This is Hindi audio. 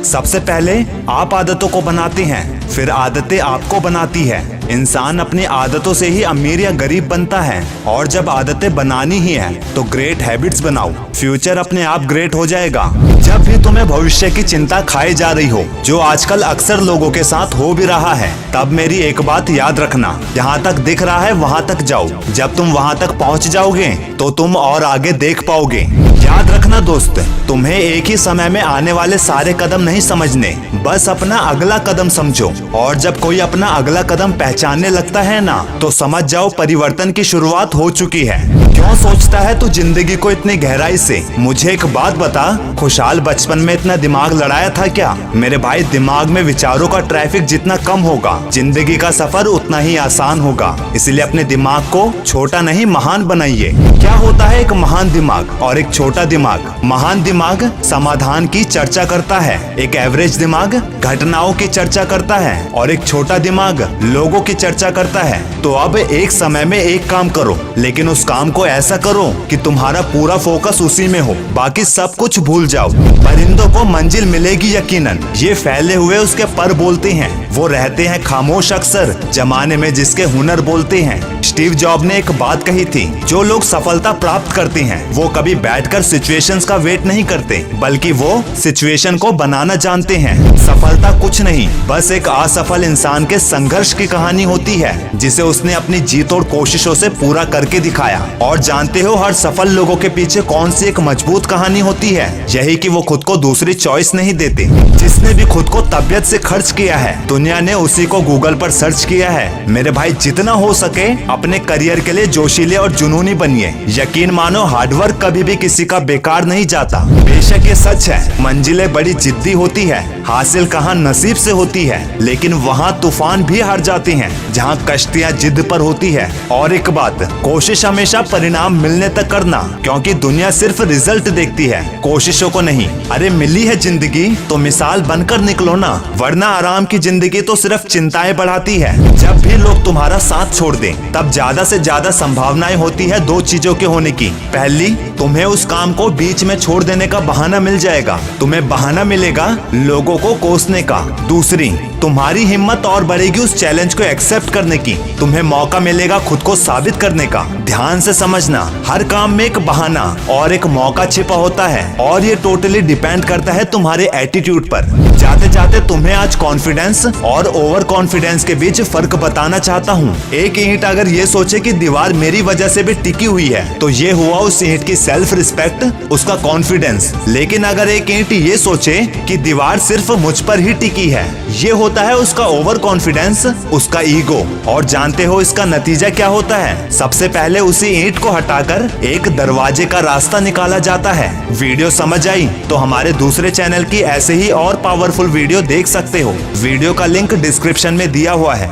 सबसे पहले आप आदतों को बनाते हैं, फिर आदतें आपको बनाती है। इंसान अपनी आदतों से ही अमीर या गरीब बनता है, और जब आदतें बनानी ही है तो ग्रेट हैबिट्स बनाओ, फ्यूचर अपने आप ग्रेट हो जाएगा। जब भी तुम्हें भविष्य की चिंता खाई जा रही हो, जो आजकल अक्सर लोगों के साथ हो भी रहा है, तब मेरी एक बात याद रखना, जहाँ तक दिख रहा है वहाँ तक जाओ। जब तुम वहाँ तक पहुँच जाओगे तो तुम और आगे देख पाओगे। याद रखना दोस्त, तुम्हें एक ही समय में आने वाले सारे कदम नहीं समझने, बस अपना अगला कदम समझो। और जब कोई अपना अगला कदम पहचानने लगता है ना, तो समझ जाओ परिवर्तन की शुरुआत हो चुकी है। क्यों सोचता है तू जिंदगी को इतनी गहराई से? मुझे एक बात बता, खुशहाल बचपन में इतना दिमाग लड़ाया था क्या? मेरे भाई, दिमाग में विचारों का ट्रैफिक जितना कम होगा, जिंदगी का सफर उतना ही आसान होगा। इसलिए अपने दिमाग को छोटा नहीं महान बनाइए। क्या होता है एक महान दिमाग और एक छोटा दिमाग? महान दिमाग समाधान की चर्चा करता है, एक एवरेज दिमाग घटनाओं की चर्चा करता है, और एक छोटा दिमाग लोगों की चर्चा करता है। तो अब एक समय में एक काम करो, लेकिन उस काम को ऐसा करो कि तुम्हारा पूरा फोकस उसी में हो, बाकी सब कुछ भूल जाओ। परिंदों को मंजिल मिलेगी यकीनन, ये फैले हुए उसके पर बोलते हैं। वो रहते हैं खामोश अक्सर, जमाने में जिसके हुनर बोलते हैं। स्टीव जॉब ने एक बात कही थी, जो लोग सफलता प्राप्त करते हैं वो कभी बैठकर सिचुएशंस का वेट नहीं करते, बल्कि वो सिचुएशन को बनाना जानते हैं। सफलता कुछ नहीं, बस एक असफल इंसान के संघर्ष की कहानी होती है, जिसे उसने अपनी जी तोड़ कोशिशों से पूरा करके दिखाया। और जानते हो हर सफल लोगों के पीछे कौन सी एक मजबूत कहानी होती है? यही कि वो खुद को दूसरी चॉइस नहीं देते। जिसने भी खुद को तबियत से खर्च किया है, दुनिया ने उसी को गूगल पर सर्च किया है। मेरे भाई, जितना हो सके अपने करियर के लिए जोशीले और जुनूनी बनिए। यकीन मानो, हार्डवर्क कभी भी किसी का बेकार नहीं जाता। बेशक ये सच है, मंजिलें बड़ी जिद्दी होती है, हासिल कहाँ नसीब से होती है, लेकिन वहाँ तूफान भी हार जाते हैं जहाँ कश्तियाँ जिद पर होती है। और एक बात, कोशिश हमेशा परिणाम मिलने तक करना, क्योंकि दुनिया सिर्फ रिजल्ट देखती है, कोशिशों को नहीं। अरे मिली है जिंदगी तो मिसाल बनकर निकलो ना, वरना आराम की जिंदगी तो सिर्फ चिंताएं बढ़ाती है। जब भी लोग तुम्हारा साथ छोड़ दें, तब ज्यादा से ज्यादा संभावनाएं होती है दो चीजों के होने की। पहली, तुम्हें उस काम को बीच में छोड़ देने का बहाना मिल जाएगा, तुम्हें बहाना मिलेगा लोगों को कोसने का। दूसरी, तुम्हारी हिम्मत और बढ़ेगी उस चैलेंज को एक्सेप्ट करने की, तुम्हें मौका मिलेगा खुद को साबित करने का। ध्यान से समझना, हर काम में एक बहाना और एक मौका छिपा होता है, और ये टोटली डिपेंड करता है तुम्हारे एटीट्यूड पर। जाते जाते तुम्हें आज कॉन्फिडेंस और ओवर कॉन्फिडेंस के बीच फर्क बताना चाहता हूँ। एक ईंट अगर ये सोचे कि दीवार मेरी वजह से भी टिकी हुई है, तो ये हुआ उस ईंट की सेल्फ रिस्पेक्ट, उसका कॉन्फिडेंस। लेकिन अगर एक ईंट ये सोचे कि दीवार सिर्फ मुझ पर ही टिकी है, ये होता है उसका ओवर कॉन्फिडेंस, उसका ईगो। और जानते हो इसका नतीजा क्या होता है? सबसे पहले उसी ईंट को हटाकर एक दरवाजे का रास्ता निकाला जाता है। वीडियो समझ आई तो हमारे दूसरे चैनल की ऐसे ही और पावरफुल वीडियो देख सकते हो। वीडियो का लिंक डिस्क्रिप्शन में दिया हुआ है।